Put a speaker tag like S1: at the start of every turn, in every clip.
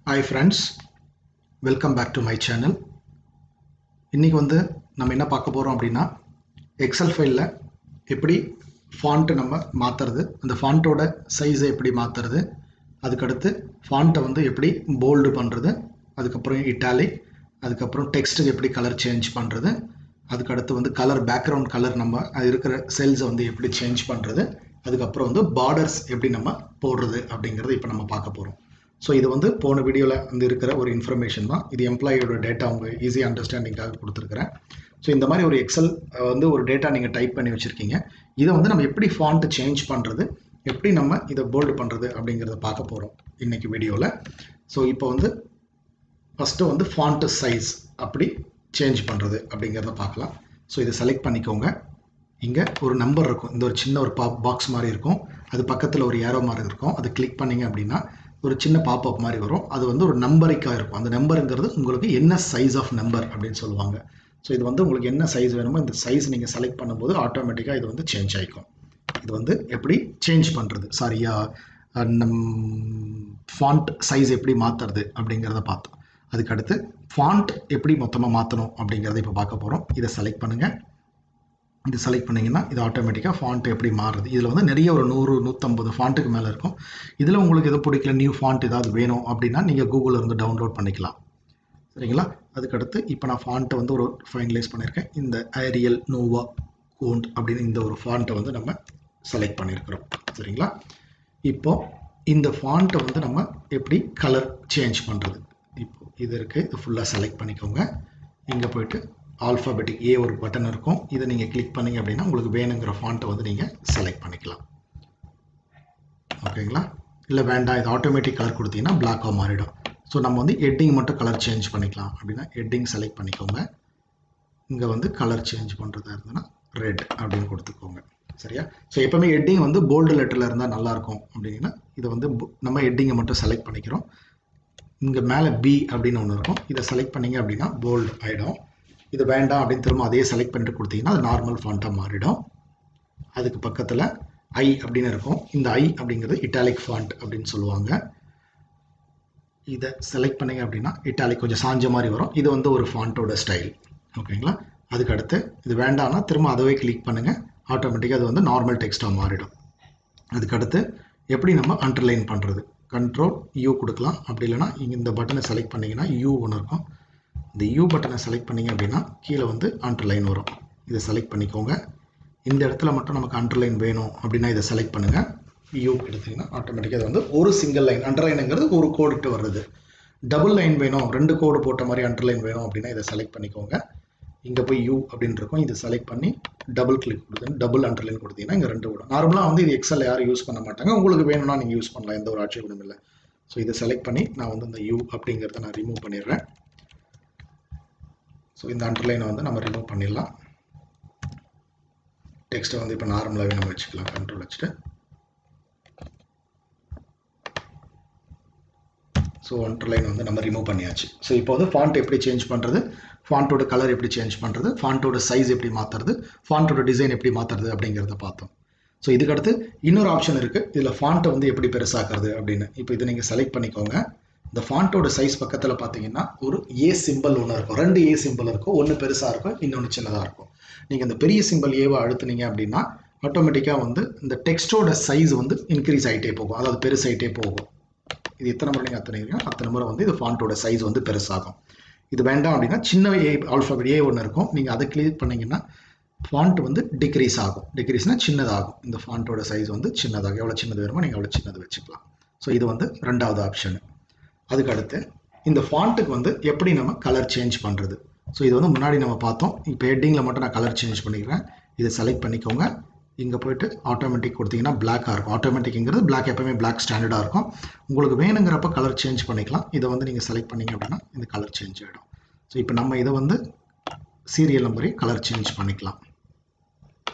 S1: Hi friends, welcome back to my channel. இன்னைக்கு நம்ம என்ன பார்க்க போறோம் அப்படினா எக்ஸல் ஃபைல்ல எப்படி ஃபாண்ட் நம்ம மாத்துறது, அந்த ஃபாண்டோட சைஸை எப்படி மாத்துறது, அதுக்கு அடுத்து ஃபாண்ட்டை எப்படி போல்ட் பண்றது, அதுக்கு அப்புறம் இட்டாலிக், அதுக்கு அப்புறம் டெக்ஸ்ட்க்கு எப்படி கலர் சேஞ்ச் பண்றது, அதுக்கு அடுத்து கலர் பேக்ரவுண்ட் கலர் நம்ம இருக்கிற செல்ஸை எப்படி சேஞ்ச் பண்றது, அதுக்கு அப்புறம் பார்டர்ஸ் எப்படி நம்ம போடுறது அப்படிங்கறது இப்போ நம்ம பார்க்க போறோம். ஸோ இது போன வீடியோவில் இருக்கிற ஒரு இன்ஃபர்மேஷன் தான். இது எம்ப்ளாயியோட டேட்டா உங்கள் ஈஸி அண்டர்ஸ்டாண்டிங்காக கொடுத்துருக்குறேன். ஸோ இந்த மாதிரி ஒரு எக்ஸல் ஒரு டேட்டா நீங்கள் டைப் பண்ணி வச்சுருக்கீங்க. இதை நம்ம எப்படி ஃபாண்ட் சேஞ்ச் பண்ணுறது, எப்படி நம்ம இதை போல்டு பண்ணுறது அப்படிங்கிறத பார்க்க போகிறோம் இன்னைக்கு வீடியோவில். ஸோ இப்போ ஃபஸ்ட்டு ஃபாண்ட் சைஸ் அப்படி சேஞ்ச் பண்ணுறது அப்படிங்கிறத பார்க்கலாம். ஸோ இதை செலக்ட் பண்ணிக்கோங்க. இங்கே ஒரு நம்பர் இருக்கும், இந்த ஒரு சின்ன ஒரு பாக்ஸ் மாதிரி இருக்கும், அது பக்கத்தில் ஒரு ஏரோ மாதிரி இருக்கும். அது கிளிக் பண்ணிங்க அப்படின்னா ஒரு சின்ன பாப்அப் மாதிரி வரும். அது ஒரு நம்பரிக்காக இருக்கும். அந்த நம்பருங்கிறது உங்களுக்கு என்ன சைஸ் ஆஃப் நம்பர் அப்படின்னு சொல்லுவாங்க. ஸோ இது உங்களுக்கு என்ன சைஸ் வேணுமோ இந்த சைஸ் நீங்கள் செலக்ட் பண்ணும்போது ஆட்டோமேட்டிக்காக இது சேஞ்ச் ஆகிக்கும். இது எப்படி சேஞ்ச் பண்ணுறது, சாரியா ஃபாண்ட் சைஸ் எப்படி மாற்றுறது அப்படிங்கிறத பார்த்தோம். அதுக்கடுத்து ஃபாண்ட் எப்படி மொத்தமாக மாற்றணும் அப்படிங்கிறத இப்போ பார்க்க போகிறோம். இதை செலக்ட் பண்ணுங்கள். இது செலக்ட் பண்ணிங்கன்னா இது ஆட்டோமேட்டிக்காக ஃபாண்ட் எப்படி மாறுது. இதில் நிறைய ஒரு 100-150 ஃபாண்ட்டுக்கு மேலே இருக்கும். இதில் உங்களுக்கு எது பிடிக்கல, நியூ ஃபாண்ட் ஏதாவது வேணும் அப்படின்னா நீங்கள் கூகுளில் இருந்து டவுன்லோட் பண்ணிக்கலாம். சரிங்களா? அதுக்கடுத்து இப்போ நான் ஃபாண்ட்டை ஒரு ஃபைனலைஸ் பண்ணியிருக்கேன். இந்த ஏரியல் நோவா கோண்ட் அப்படின்னு இந்த ஒரு ஃபாண்ட்டை நம்ம செலக்ட் பண்ணியிருக்கிறோம். சரிங்களா? இப்போ இந்த ஃபாண்ட்டை நம்ம எப்படி கலர் சேஞ்ச் பண்ணுறது, இப்போ இது இருக்குது, இது ஃபுல்லாக செலக்ட் பண்ணிக்கோங்க. இங்கே போயிட்டு ஆல்ஃபாபெட்டிக் ஏ ஒரு பட்டன் இருக்கும், இதை நீங்கள் கிளிக் பண்ணிங்க அப்படின்னா உங்களுக்கு வேணுங்கிற ஃபாண்ட்டை நீங்கள் செலக்ட் பண்ணிக்கலாம். ஓகேங்களா? இல்லை வேண்டாம், இது ஆட்டோமேட்டிக் கலர் கொடுத்தீங்கன்னா பிளாக்காக மாறிடும். ஸோ நம்ம ஹெட்டிங் மட்டும் கலர் சேஞ்ச் பண்ணிக்கலாம் அப்படின்னா ஹெட்டிங் செலக்ட் பண்ணிக்கோங்க. இங்கே கலர் சேஞ்ச் பண்ணுறதா இருந்ததுன்னா ரெட் அப்படின்னு கொடுத்துக்கோங்க. சரியா? ஸோ எப்போவுமே ஹெட்டிங் போல்டு லெட்டரில் இருந்தால் நல்லாயிருக்கும் அப்படின்னா இதை நம்ம ஹெட்டிங்கை மட்டும் செலக்ட் பண்ணிக்கிறோம். இங்கே மேலே பி அப்படின்னு ஒன்று இருக்கும், இதை செலக்ட் பண்ணிங்க அப்படின்னா போல்டு ஆகிடும். இது வேண்டாம் அப்படின்னு திரும்ப அதே செலக்ட் பண்ணிட்டு கொடுத்தீங்கன்னா அது நார்மல் ஃபாண்ட்டாக மாறிடும். அதுக்கு பக்கத்தில் ஐ அப்படின்னு இருக்கும். இந்த ஐ அப்படிங்கிறது இட்டாலிக் ஃபாண்ட் அப்படின்னு சொல்லுவாங்க. இதை செலக்ட் பண்ணிங்க அப்படின்னா இட்டாலிக் கொஞ்சம் சாஞ்ச மாதிரி வரும். இது ஒரு ஃபாண்ட்டோட ஸ்டைல். ஓகேங்களா? அதுக்கு அடுத்து இது வேண்டாம்னா திரும்ப அதவே கிளிக் பண்ணுங்கள், ஆட்டோமேட்டிக்காக அது நார்மல் டெக்ஸ்ட்டாக மாறிடும். அதுக்கடுத்து எப்படி நம்ம அண்டர்லைன் பண்ணுறது, கண்ட்ரோல் யூ கொடுக்கலாம். அப்படி இல்லைனா இங்கே இந்த பட்டனை செலக்ட் பண்ணிங்கன்னா யூ ஒன்று இருக்கும், இந்த யூ பட்டனை செலக்ட் பண்ணிங்க அப்படின்னா கீழே அண்டர்லைன் வரும். இதை செலக்ட் பண்ணிக்கோங்க. இந்த இடத்துல மட்டும் நமக்கு அண்டர்லைன் வேணும் அப்படின்னா இதை செலக்ட் பண்ணுங்கள். யூ எடுத்திங்கன்னா ஆட்டோமேட்டிக்காக அது ஒரு சிங்கிள் லைன், அண்டர்லைனுங்கிறது ஒரு கோடுட்டு வருது. டபுள் லைன் வேணும், 2 கோடு போட்ட மாதிரி அண்டர்லைன் வேணும் அப்படின்னா இதை செலக்ட் பண்ணிக்கோங்க. இங்கே போய் யூ அப்படின்னு இருக்கும், இதை செலக்ட் பண்ணி டபுள் கிளிக் கொடுத்து டபுள் அண்டர்லைன் கொடுத்தீங்கன்னா இங்கே 2 விடும். நார்மலாக இது எக்ஸல் யாரும் யூஸ் பண்ண மாட்டாங்க, உங்களுக்கு வேணும்னா நீங்கள் யூஸ் பண்ணலாம், எந்த ஒரு ஆட்சேபமும் இல்லை. ஸோ இதை செலக்ட் பண்ணி நான் இந்த யூ அப்படிங்கிறத நான் ரிமூவ் பண்ணிடுறேன். ஸோ இந்த அண்டர்லைனை நம்ம ரிமூவ் பண்ணிடலாம். டெக்ஸ்ட்டை இப்போ நார்மலாகவே நம்ம வச்சுக்கலாம், கண்ட்ரோல் வச்சுட்டு. ஸோ அண்டர்லைன் நம்ம ரிமூவ் பண்ணியாச்சு. ஸோ இப்போ ஃபாண்ட் எப்படி சேஞ்ச் பண்ணுறது, ஃபாண்ட்டோட கலர் எப்படி சேஞ்ச் பண்ணுறது, ஃபாண்ட்டோட சைஸ் எப்படி மாற்றுறது, ஃபாண்ட்டோட டிசைன் எப்படி மாற்றுறது அப்படிங்கிறத பார்த்தோம். ஸோ இதுக்கடுத்து இன்னொரு ஆப்ஷன் இருக்குது, இதில் ஃபாண்ட்டை எப்படி பெருசாக்குறது அப்படின்னு. இப்போ இதை நீங்கள் செலக்ட் பண்ணிக்கோங்க. இந்த ஃபாண்ட்டோட சைஸ் பக்கத்தில் பார்த்தீங்கன்னா ஒரு ஏ சிம்பிள் ஒன்று இருக்கும், 2 ஏ சிம்பிள் இருக்கும், ஒன்று பெருசாக இருக்கும், இன்னொன்று சின்னதாக இருக்கும். நீங்கள் இந்த பெரிய சிம்பிள் ஏவை அழுத்துனீங்க அப்படின்னா ஆட்டோமேட்டிக்காக இந்த டெக்ஸ்ட்டோட சைஸ் இன்க்ரீஸ் ஆகிட்டே போகும், அதாவது பெருசாகிட்டே போகும். இது எத்தனை முறை நீங்கள் அத்தனைங்க அத்தனை முறை இது ஃபாண்ட்டோட சைஸ் பெருசாகும். இது வேண்டாம் அப்படின்னா சின்ன ஏ ஆல்ஃபாபெட் ஏ ஒன்று இருக்கும், நீங்கள் அதை கிளிக் பண்ணிங்கன்னா ஃபாண்ட் டிக்ரீஸ் ஆகும். டிக்ரீஸ்னால் சின்னதாகும். இந்த ஃபாண்ட்டோட சைஸ் சின்னதாகும். எவ்வளோ சின்னது வேணுமோ நீங்கள் அவ்வளோ சின்னது வச்சுக்கலாம். ஸோ இது ரெண்டாவது ஆப்ஷன். அதுக்கு அடுத்து இந்த ஃபாண்ட்டுக்கு எப்படி நம்ம கலர் சேஞ்ச் பண்ணுறது. ஸோ இது முன்னாடி நம்ம பார்த்தோம். இப்போ ஹெட்டிங்கில் மட்டும் நான் கலர் சேஞ்ச் பண்ணிக்கிறேன். இதை செலக்ட் பண்ணிக்கோங்க. இங்கே போய்ட்டு ஆட்டோமேட்டிக் கொடுத்தீங்கன்னா பிளாக்காக இருக்கும். ஆட்டோமேட்டிக்ங்கிறது பிளாக், எப்போவுமே பிளாக் ஸ்டாண்டர்டாக இருக்கும். உங்களுக்கு வேணுங்கிறப்ப கலர் சேஞ்ச் பண்ணிக்கலாம். இதை நீங்கள் செலக்ட் பண்ணிங்க அப்படின்னா இந்த கலர் சேஞ்ச் ஆகிடும். ஸோ இப்போ நம்ம இதை சீரியல் நம்பரே கலர் சேஞ்ச் பண்ணிக்கலாம்.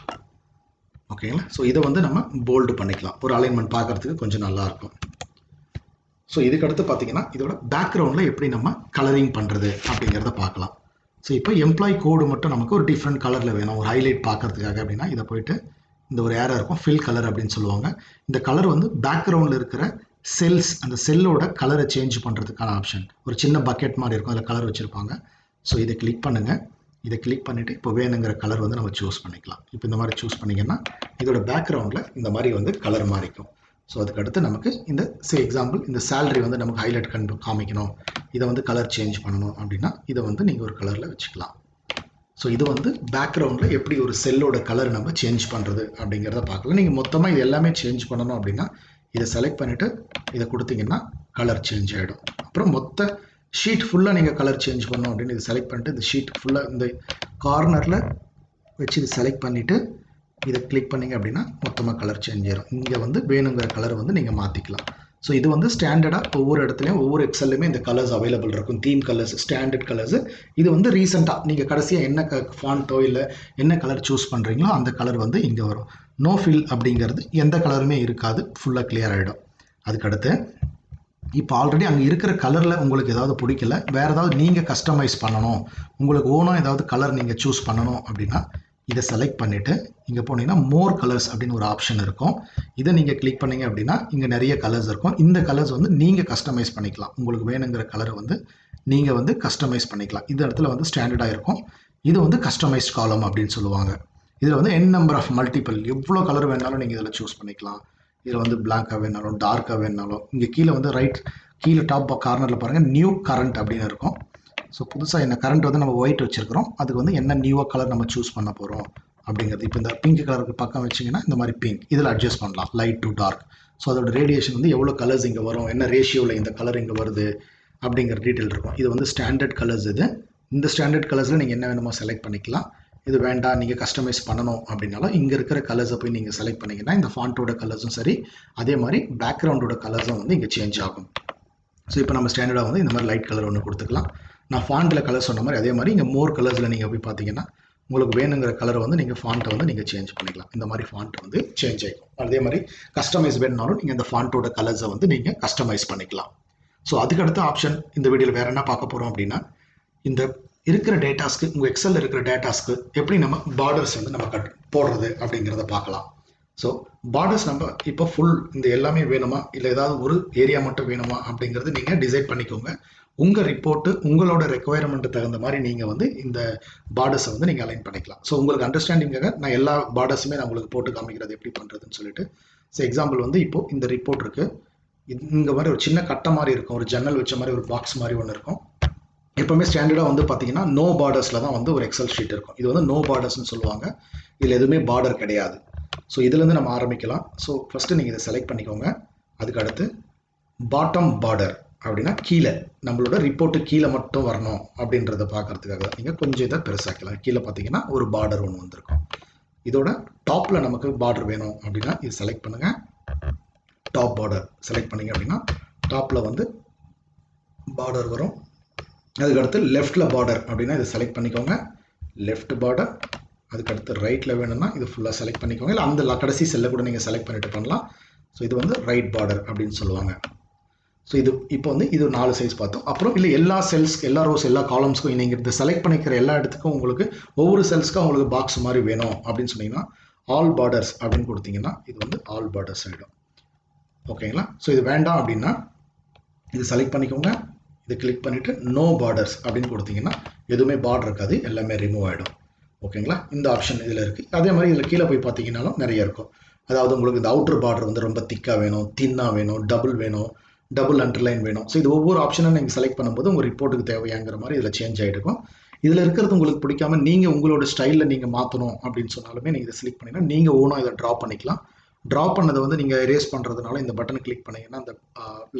S1: ஓகேங்களா? ஸோ இதை நம்ம போல்டு பண்ணிக்கலாம், ஒரு அலைன்மெண்ட் பார்க்குறதுக்கு கொஞ்சம் நல்லாயிருக்கும். ஸோ இதுக்கடுத்து பார்த்தீங்கன்னா இதோட பேக்ரவுண்டில் எப்படி நம்ம கலரிங் பண்ணுறது அப்படிங்கிறத பார்க்கலாம். ஸோ இப்போ எம்ப்ளாயி கோடு மட்டும் நமக்கு ஒரு டிஃப்ரெண்ட் கலரில் வேணும், ஒரு ஹைலைட் பார்க்கறதுக்காக அப்படின்னா இதை போயிட்டு இந்த ஒரு ஏரோ இருக்கும், ஃபில் கலர் அப்படின்னு சொல்லுவாங்க. இந்த கலர் பேக்ரவுண்டில் இருக்கிற செல்ஸ், அந்த செல்லோட கலரை சேஞ்ச் பண்ணுறதுக்கான ஆப்ஷன். ஒரு சின்ன பக்கெட் மாதிரி இருக்கும், அதில் கலர் வச்சுருப்பாங்க. ஸோ இதை கிளிக் பண்ணுங்கள். இதை கிளிக் பண்ணிவிட்டு இப்போ வேணுங்கிற கலர் வந்து நம்ம சூஸ் பண்ணிக்கலாம். இப்போ இந்த மாதிரி சூஸ் பண்ணிங்கன்னா இதோட பேக்ரவுண்டில் இந்த மாதிரி வந்து கலர் மாறிக்கும். ஸோ அதுக்கடுத்து நமக்கு இந்த எக்ஸாம்பிள் இந்த சேலரி வந்து நமக்கு ஹைலைட் காமிக்கணும், இதை வந்து கலர் சேஞ்ச் பண்ணணும் அப்படின்னா இதை வந்து நீங்கள் ஒரு கலரில் வச்சுக்கலாம். ஸோ இது வந்து பேக்ரவுண்டில் எப்படி ஒரு செல்லோட கலர் நம்ம சேஞ்ச் பண்ணுறது அப்படிங்கிறத பார்க்கலாம். நீங்கள் மொத்தமாக இது எல்லாமே சேஞ்ச் பண்ணணும் அப்படின்னா இதை செலக்ட் பண்ணிவிட்டு இதை கொடுத்தீங்கன்னா கலர் சேஞ்ச் ஆகிடும். அப்புறம் மொத்த ஷீட் ஃபுல்லாக நீங்கள் கலர் சேஞ்ச் பண்ணணும் அப்படின்னு இதை செலக்ட் பண்ணிட்டு இந்த ஷீட் ஃபுல்லாக இந்த கார்னரில் வச்சு இதை செலக்ட் பண்ணிவிட்டு இதை கிளிக் பண்ணிங்க அப்படின்னா மொத்தமாக கலர் சேஞ்ச் ஆயிடும். இங்கே வந்து வேணுங்கிற கலர் வந்து நீங்கள் மாற்றிக்கலாம். ஸோ இது வந்து ஸ்டாண்டர்டாக ஒவ்வொரு இடத்துலையும் ஒவ்வொரு எக்ஸல்லையுமே இந்த கலர்ஸ் அவைலபிள் இருக்கும். Theme colours, standard colours. இது வந்து ரீசெண்டாக நீங்கள் கடைசியாக என்ன ஃபாண்ட்டோ இல்லை என்ன கலர் சூஸ் பண்ணுறீங்களோ அந்த கலர் வந்து இங்கே வரும். நோ ஃபில் அப்படிங்கிறது எந்த கலருமே இருக்காது, ஃபுல்லாக கிளியர் ஆகிடும். அதுக்கடுத்து இப்போ ஆல்ரெடி அங்கே இருக்கிற கலரில் உங்களுக்கு ஏதாவது பிடிக்கல, வேறு ஏதாவது நீங்கள் கஸ்டமைஸ் பண்ணணும், உங்களுக்கு ஓனாக ஏதாவது கலர் நீங்கள் சூஸ் பண்ணணும் அப்படின்னா இதை செலக்ட் பண்ணிவிட்டு இங்கே போனீங்கன்னா மோர் கலர்ஸ் அப்படின்னு ஒரு ஆப்ஷன் இருக்கும். இதை நீங்கள் கிளிக் பண்ணீங்க அப்படின்னா இங்கே நிறைய கலர்ஸ் இருக்கும். இந்த கலர்ஸ் வந்து நீங்கள் கஸ்டமைஸ் பண்ணிக்கலாம். உங்களுக்கு வேணுங்கிற கலரை வந்து நீங்கள் வந்து கஸ்டமைஸ் பண்ணிக்கலாம். இந்த இடத்துல வந்து ஸ்டாண்டர்டாக இருக்கும். இது வந்து கஸ்டமைஸ்ட் காலம் அப்படின்னு சொல்லுவாங்க. இதில் வந்து n நம்பர் ஆஃப் மல்டிபிள், எவ்வளோ கலர் வேணாலும் நீங்கள் இதில் சூஸ் பண்ணிக்கலாம். இதில் வந்து பிளாக்காக வேணாலும் டார்க்காக வேணாலும். இங்கே கீழே வந்து கீழே டாப் கார்னரில் பாருங்கள் நியூ கரண்ட் அப்படின்னு இருக்கும். ஸோ புதுசாக என்ன கரண்ட் வந்து நம்ம ஒயிட் வச்சுருக்கிறோம், அதுக்கு வந்து என்ன நியூவாக கலர் நம்ம சூஸ் பண்ண போகிறோம் அப்படிங்கிறது. இப்போ இந்த பிங்க் கலருக்கு பக்கம் வச்சிங்கன்னா இந்த மாதிரி பிங்க் இதில் அட்ஜஸ்ட் பண்ணலாம், லைட் டு டார்க். ஸோ அதோட ரேடியேஷன் வந்து எவ்வளோ கலர்ஸ் இங்கே வரும், என்ன ரேஷியோவில் இந்த கலர் இங்கே வருது அப்படிங்கிற டீட்டெயில் இருக்கும். இது வந்து ஸ்டாண்டர்ட் கலர்ஸ். இந்த ஸ்டாண்டர்ட் கலர்ஸில் நீங்கள் என்ன வேணுமோ செலக்ட் பண்ணிக்கலாம். இது வேண்டாம் நீங்கள் கஸ்டமைஸ் பண்ணணும் அப்படின்னாலும் இங்கே இருக்கிற கலர்ஸை போய் நீங்கள் செலக்ட் பண்ணிங்கன்னா இந்த ஃபாண்ட்டோட கலர்ஸும் சரி, அதே மாதிரி பேக்ரவுண்டோட கலர்ஸும் வந்து இங்கே சேஞ்ச் ஆகும். ஸோ இப்போ நம்ம ஸ்டாண்டர்டாக வந்து இந்த மாதிரி லைட் கலர் ஒன்று கொடுத்துக்கலாம். நான் ஃபாண்ட்டில் கலர் சொன்ன மாதிரி அதே மாதிரி இங்கே மோர் கலர்ஸில் நீங்கள் போய் பார்த்தீங்கன்னா உங்களுக்கு வேணுங்கிற கலரை வந்து நீங்கள் ஃபாண்ட்டை வந்து நீங்கள் சேஞ்ச் பண்ணிக்கலாம். இந்த மாதிரி ஃபாண்ட் வந்து சேஞ்ச் ஆகிடும். அதே மாதிரி கஸ்டமைஸ் வேணுனாலும் நீங்கள் இந்த ஃபாண்ட்டோட கலர்ஸை வந்து நீங்கள் கஸ்டமைஸ் பண்ணிக்கலாம். ஸோ அதுக்கடுத்த ஆப்ஷன் இந்த வீடியோவில் வேறு என்ன பார்க்க போகிறோம் அப்படின்னா, இந்த இருக்கிற டேட்டாஸ்க்கு, உங்கள் எக்ஸலில் இருக்கிற டேட்டாஸ்க்கு எப்படி நம்ம பார்டர்ஸ் வந்து நம்ம போடுறது அப்படிங்கிறத பார்க்கலாம். ஸோ பார்டர்ஸ் நம்ம இப்போ ஃபுல் இந்த எல்லாமே வேணுமா இல்லை ஏதாவது ஒரு ஏரியா மட்டும் வேணுமா அப்படிங்கிறது நீங்கள் டிசைட் பண்ணிக்கோங்க. உங்கள் ரிப்போர்ட்டு உங்களோட ரெக்குவயர்மெண்ட்டு தகுந்த மாதிரி நீங்கள் வந்து இந்த பார்டர்ஸை வந்து நீங்கள் அலைன் பண்ணிக்கலாம். ஸோ உங்களுக்கு அண்டர்ஸ்டாண்டிங்காக நான் எல்லா பார்டர்ஸுமே நான் உங்களுக்கு போட்டு காமிக்கிறது எப்படி பண்ணுறதுன்னு சொல்லிட்டு. ஸோ எக்ஸாம்பிள் வந்து இப்போது இந்த ரிப்போர்ட் இருக்குது, இங்கே மாதிரி ஒரு சின்ன கட்டை மாதிரி இருக்கும், ஒரு ஜன்னல் வச்ச மாதிரி ஒரு பாக்ஸ் மாதிரி ஒன்று இருக்கும். எப்போவுமே ஸ்டாண்டர்டாக வந்து பார்த்தீங்கன்னா நோ பார்டர்ஸில் தான் வந்து ஒரு எக்ஸல் ஷீட் இருக்கும். இது வந்து நோ பார்டர்ஸ்னு சொல்லுவாங்க. இதில் எதுவுமே பார்டர் கிடையாது. ஸோ இதுலேருந்து நம்ம ஆரம்பிக்கலாம். ஸோ ஃபஸ்ட்டு நீங்கள் இதை செலக்ட் பண்ணிக்கோங்க. அதுக்கு அடுத்து பாட்டம் பார்டர் அப்படின்னா கீழே நம்மளோட ரிப்போர்ட்டு கீழே மட்டும் வரணும் அப்படின்றத பார்க்கறதுக்காக நீங்கள் கொஞ்சம் இதை பெருசாக்கலாம். கீழே பார்த்தீங்கன்னா ஒரு பார்டர் ஒன்று வந்திருக்கும். இதோட டாப்பில் நமக்கு பார்டர் வேணும் அப்படின்னா இது செலக்ட் பண்ணுங்கள். டாப் பார்டர் செலக்ட் பண்ணிங்க அப்படின்னா டாப்பில் வந்து பார்டர் வரும். அதுக்கடுத்து லெஃப்டில் பார்டர் அப்படின்னா இதை செலக்ட் பண்ணிக்கோங்க. Left border. அதுக்கடுத்து ரைட்டில் வேணும்னா இது ஃபுல்லாக செலக்ட் பண்ணிக்கோங்க. இல்லை அந்த கடைசி செல்லை கூட நீங்கள் செலக்ட் பண்ணிட்டு பண்ணலாம். ஸோ இது வந்து ரைட் பார்டர் அப்படின்னு சொல்லுவாங்க. ஸோ இது இப்போ வந்து இது 4 சைஸ் பார்த்தோம். அப்புறம் இல்லை எல்லா செல்ஸ், எல்லா ரோஸ், எல்லா காலம்ஸ்க்கும் நீங்கள் இந்த செலக்ட் பண்ணிக்கிற எல்லா இடத்துக்கும் உங்களுக்கு ஒவ்வொரு செல்ஸ்க்கும் உங்களுக்கு பாக்ஸ் மாதிரி வேணும் அப்படின்னு சொன்னீங்கன்னா ஆல் பார்டர்ஸ் அப்படின்னு கொடுத்தீங்கன்னா இது வந்து ஆல் பார்டர்ஸ் ஆகிடும். ஓகேங்களா? ஸோ இது வேண்டாம் அப்படின்னா இது செலக்ட் பண்ணிக்கோங்க. இதை கிளிக் பண்ணிவிட்டு நோ பார்டர்ஸ் அப்படின்னு கொடுத்தீங்கன்னா எதுவுமே பார்டர் இருக்காது, எல்லாமே ரிமூவ் ஆகிடும். ஓகேங்களா? இந்த ஆப்ஷன் இதில் இருக்குது. அதே மாதிரி இதில் கீழே போய் பார்த்தீங்கன்னாலும் நிறைய இருக்கும். அதாவது உங்களுக்கு இந்த அவுட்டர் பார்டர் வந்து ரொம்ப திக்காக வேணும், தின்னாக வேணும், டபுள் வேணும், டபுள் அண்டர்லைன் வேணும். ஸோ இது ஒவ்வொரு ஆப்ஷனும் நீங்கள் செலக்ட் பண்ணும்போது உங்கள் ரிப்போர்ட்டுக்கு தேவையாங்கிற மாதிரி இதில் சேஞ்ச் ஆகிருக்கும். இதில் இருக்கிறது உங்களுக்கு பிடிக்காம நீங்கள் உங்களோட ஸ்டைலில் நீங்கள் மாற்றணும் அப்படின்னு சொன்னாலுமே நீங்கள் இதை செலக்ட் பண்ணிங்கன்னா நீங்கள் ஓனாக இதை ட்ரா பண்ணிக்கலாம். ட்ரா பண்ணதை வந்து நீங்கள் எரேஸ் பண்ணுறதுனால இந்த பட்டனை கிளிக் பண்ணிங்கன்னா அந்த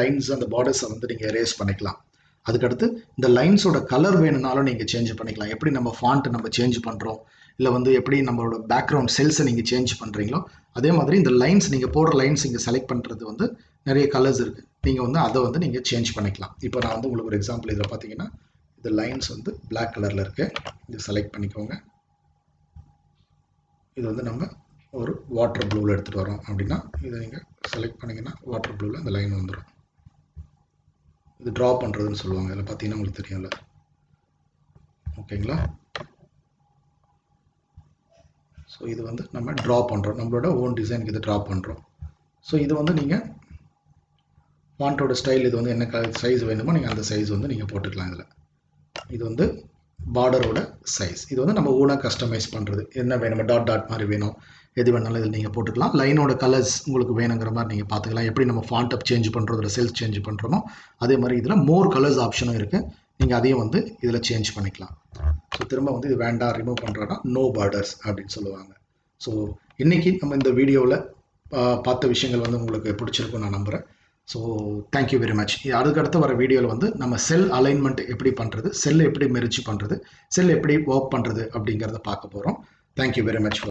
S1: லைன்ஸ், அந்த பார்டர்ஸை வந்து நீங்கள் எரேஸ் பண்ணிக்கலாம். அதுக்கடுத்து இந்த லைன்ஸோட கலர் வேணும்னாலும் நீங்கள் சேஞ்ச் பண்ணிக்கலாம். எப்படி நம்ம ஃபாண்ட் நம்ம சேஞ்ச் பண்ணுறோம், இல்லை வந்து எப்படி நம்மளோட பேக்ரவுண்ட் செல்ஸை நீங்கள் சேஞ்ச் பண்ணுறீங்களோ அதே மாதிரி இந்த லைன்ஸ் நீங்கள் போடுற லைன்ஸ் இங்கே செலக்ட் பண்ணுறது வந்து நிறைய கலர்ஸ் இருக்குது. நீங்கள் வந்து அதை வந்து நீங்கள் சேஞ்ச் பண்ணிக்கலாம். இப்போ நான் வந்து உங்களுக்கு ஒரு எக்ஸாம்பிள் இதில் பார்த்தீங்கன்னா இந்த லைன்ஸ் வந்து பிளாக் கலரில் இருக்குது. இது செலக்ட் பண்ணிக்கோங்க. இது வந்து நம்ம ஒரு வாட்டர் ப்ளூவில் எடுத்துகிட்டு வரோம் அப்படின்னா இதை நீங்கள் செலக்ட் பண்ணிங்கன்னா வாட்டர் ப்ளூவில் அந்த லைன் வந்துடும். இது ட்ரா பண்ணுறதுன்னு சொல்லுவாங்க. இதில் பார்த்தீங்கன்னா உங்களுக்கு தெரியும்ல. ஓகேங்களா? ஸோ இது வந்து நம்ம ட்ரா பண்ணுறோம், நம்மளோட ஓன் டிசைனுக்கு இது ட்ரா பண்ணுறோம். ஸோ இது வந்து நீங்கள் ஃபாண்ட்டோட ஸ்டைல் இது வந்து என்ன சைஸ் வேணுமோ நீங்கள் அந்த சைஸ் வந்து நீங்கள் போட்டுக்கலாம். இதில் இது வந்து பார்டரோட சைஸ். இது வந்து நம்ம ஓனாக கஸ்டமைஸ் பண்ணுறது. என்ன வேணுமோ டாட் டாட் மாதிரி வேணும், எது வேணாலும் இதில் நீங்கள் போட்டுக்கலாம். லைனோட கலர்ஸ் உங்களுக்கு வேணுங்கிற மாதிரி நீங்கள் பார்த்துக்கலாம். எப்படி நம்ம ஃபாண்ட் அப் சேஞ்ச் பண்ணுறோம், செல்ஸ் சேஞ்ச் பண்ணுறோமோ அதே மாதிரி இதில் மோர் கலர்ஸ் ஆப்ஷனும் இருக்குது. நீங்கள் அதையும் வந்து இதில் சேஞ்ச் பண்ணிக்கலாம். ஸோ திரும்ப வந்து இது வேண்டாம் ரிமூவ் பண்ணுறோன்னா நோ பார்டர்ஸ் அப்படின்னு சொல்லுவாங்க. ஸோ இன்றைக்கி நம்ம இந்த வீடியோவில் பார்த்த விஷயங்கள் வந்து உங்களுக்கு பிடிச்சிருக்கும் நான் நம்புகிறேன். So thank you very much. அதுக்கடுத்து வர வீடியோவில் வந்து நம்ம செல் அலைன்மெண்ட் எப்படி பண்ணுறது, செல் எப்படி மெர்ஜ் பண்ணுறது, செல் எப்படி ஒர்க் பண்ணுறது அப்படிங்கிறத பார்க்க போகிறோம். Thank you very much.